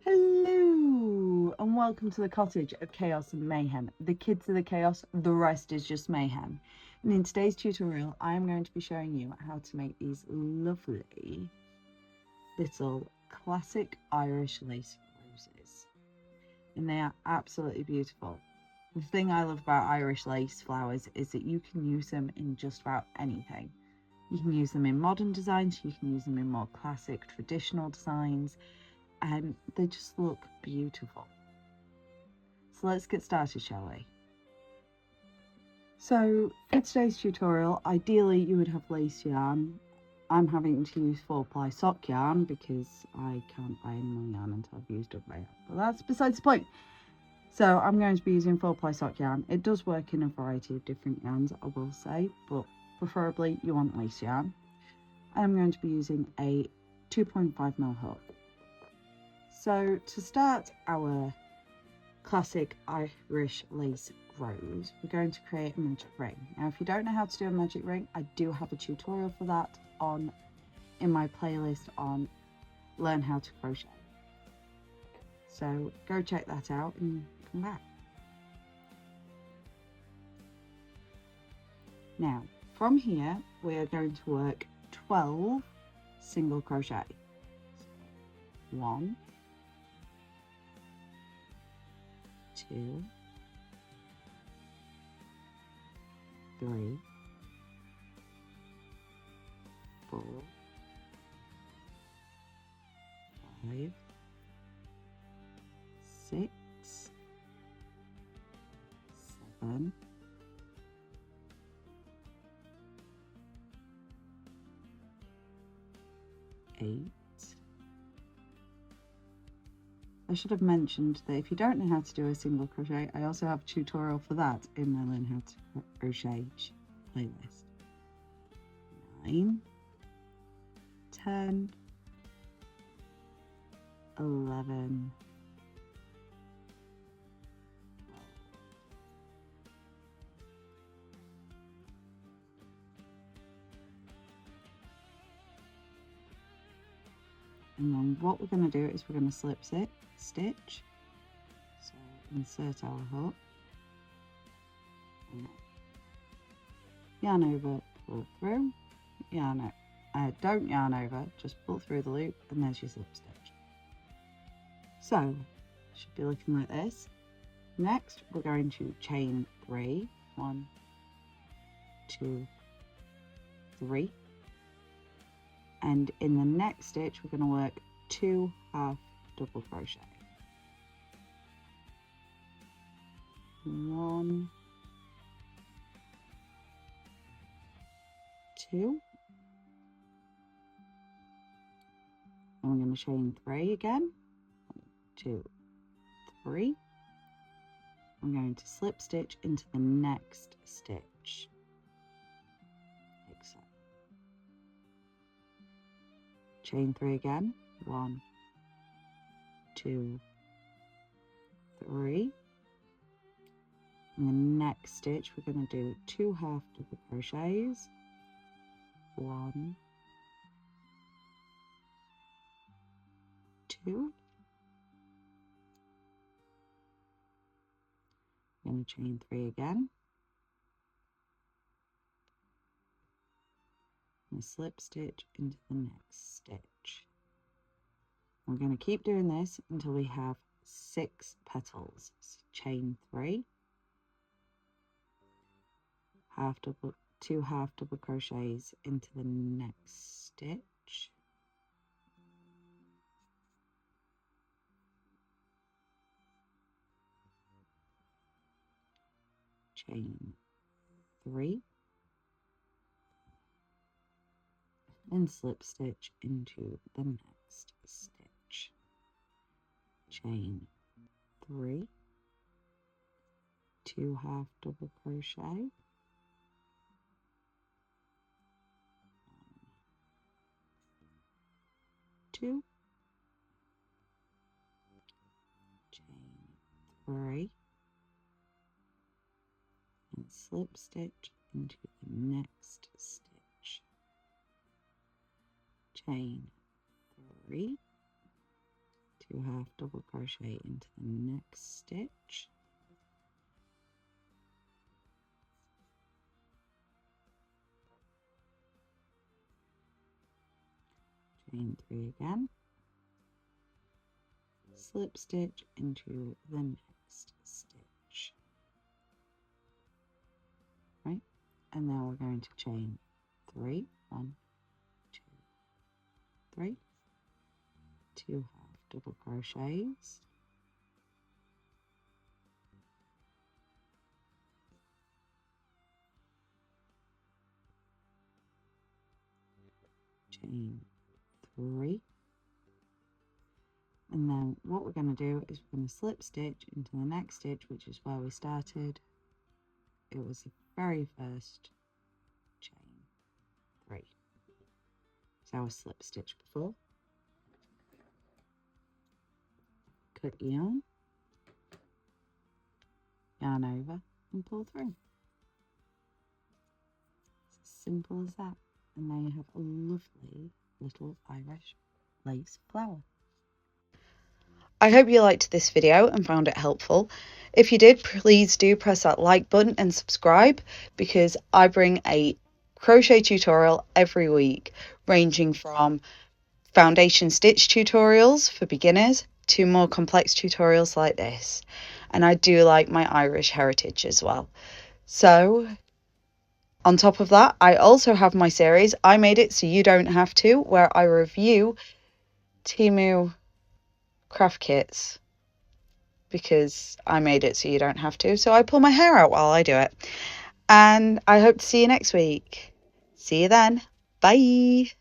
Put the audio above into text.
Hello and welcome to the cottage of chaos and mayhem. The kids are the chaos, the rest is just mayhem. And in today's tutorial I am going to be showing you how to make these lovely little classic Irish lace roses. And they are absolutely beautiful. The thing I love about Irish lace flowers is that you can use them in just about anything. You can use them in modern designs, you can use them in more classic traditional designs, and they just look beautiful. So let's get started, shall we? So for today's tutorial, ideally you would have lace yarn. I'm having to use 4-ply sock yarn because I can't buy any more yarn until I've used up my yarn, but that's besides the point. So I'm going to be using 4-ply sock yarn. It does work in a variety of different yarns, I will say, but preferably you want lace yarn. And I'm going to be using a 2.5mm hook. So to start our classic Irish lace rose, we're going to create a magic ring. Now if you don't know how to do a magic ring, I do have a tutorial for that in my playlist on Learn How to Crochet. So go check that out and come back. Now from here we are going to work 12 single crochet. 1, 2, 3, 4, 5, 6, 7, 8. I should have mentioned that if you don't know how to do a single crochet, I also have a tutorial for that in my Learn How to Crochet playlist. 9, 10, 11, 12. And then what we're going to do is we're going to slip stitch. So insert our hook, yarn over, pull through, don't yarn over, just pull through the loop, and there's your slip stitch. So should be looking like this. Next we're going to chain 3, 1, 2, 3, and in the next stitch we're going to work 2 half double crochet. 1, 2, and we're going to chain 3 again. 1, 2, 3. I'm going to slip stitch into the next stitch, like so. Chain 3 again. 1, 2, 3. In the next stitch we're going to do 2 half double crochets. 1, 2. I'm going to chain 3 again. And slip stitch into the next stitch. We're going to keep doing this until we have 6 petals. So chain 3, 2 half double crochets into the next stitch, chain 3, and slip stitch into the next stitch, chain 3, 2 half double crochet, 2, chain 3, and slip stitch into the next stitch, chain 3, 2 half double crochet into the next stitch, chain 3 again, slip stitch into the next stitch, right, and now we're going to chain 3, 1, 2, 3, 2 half double crochets, chain 3, and then what we're going to do is we're going to slip stitch into the next stitch, which is where we started. It was the very first chain 3, so I slip stitch before, cut yarn, yarn over and pull through. It's as simple as that, and there you have a lovely little Irish lace flower. I hope you liked this video and found it helpful. If you did, please do press that like button and subscribe, because I bring a crochet tutorial every week, ranging from foundation stitch tutorials for beginners to more complex tutorials like this. And I do like my Irish heritage as well. So on top of that, I also have my series, I Made It So You Don't Have To, where I review Temu craft kits, because I made it so you don't have to. So I pull my hair out while I do it. And I hope to see you next week. See you then. Bye.